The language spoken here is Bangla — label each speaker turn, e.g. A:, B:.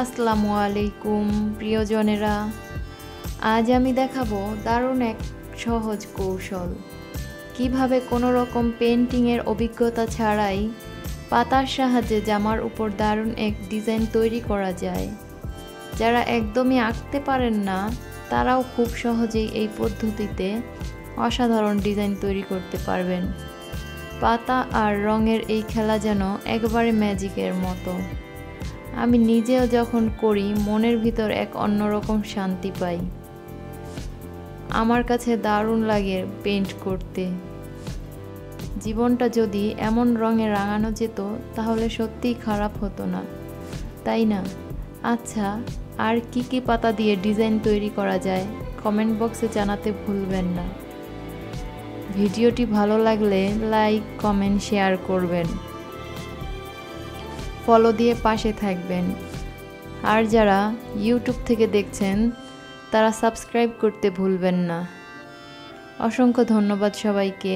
A: আসসালামু আলাইকুম প্রিয়জনেরা। আজ আমি দেখাবো দারুণ এক সহজ কৌশল, কিভাবে কোনো রকম পেন্টিংয়ের অভিজ্ঞতা ছাড়াই পাতার সাহায্যে জামার উপর দারুণ এক ডিজাইন তৈরি করা যায়। যারা একদমই আঁকতে পারেন না তারাও খুব সহজেই এই পদ্ধতিতে অসাধারণ ডিজাইন তৈরি করতে পারবেন। পাতা আর রঙের এই খেলা যেন একেবারে ম্যাজিকের মতো। আমি নিজেও যখন করি মনের ভিতর এক অন্যরকম শান্তি পাই। আমার কাছে দারুণ লাগে পেইন্ট করতে। জীবনটা যদি এমন রঙে রাঙানো যেত তাহলে সত্যিই খারাপ হতো না, তাই না? আচ্ছা, আর কি কি পাতা দিয়ে ডিজাইন তৈরি করা যায় কমেন্ট বক্সে জানাতে ভুলবেন না। ভিডিওটি ভালো লাগলে লাইক, কমেন্ট, শেয়ার করবেন। ফলো দিয়ে পাশে থাকবেন। আর যারা ইউটিউব থেকে দেখছেন তারা সাবস্ক্রাইব করতে ভুলবেন না। অসংখ্য ধন্যবাদ সবাইকে।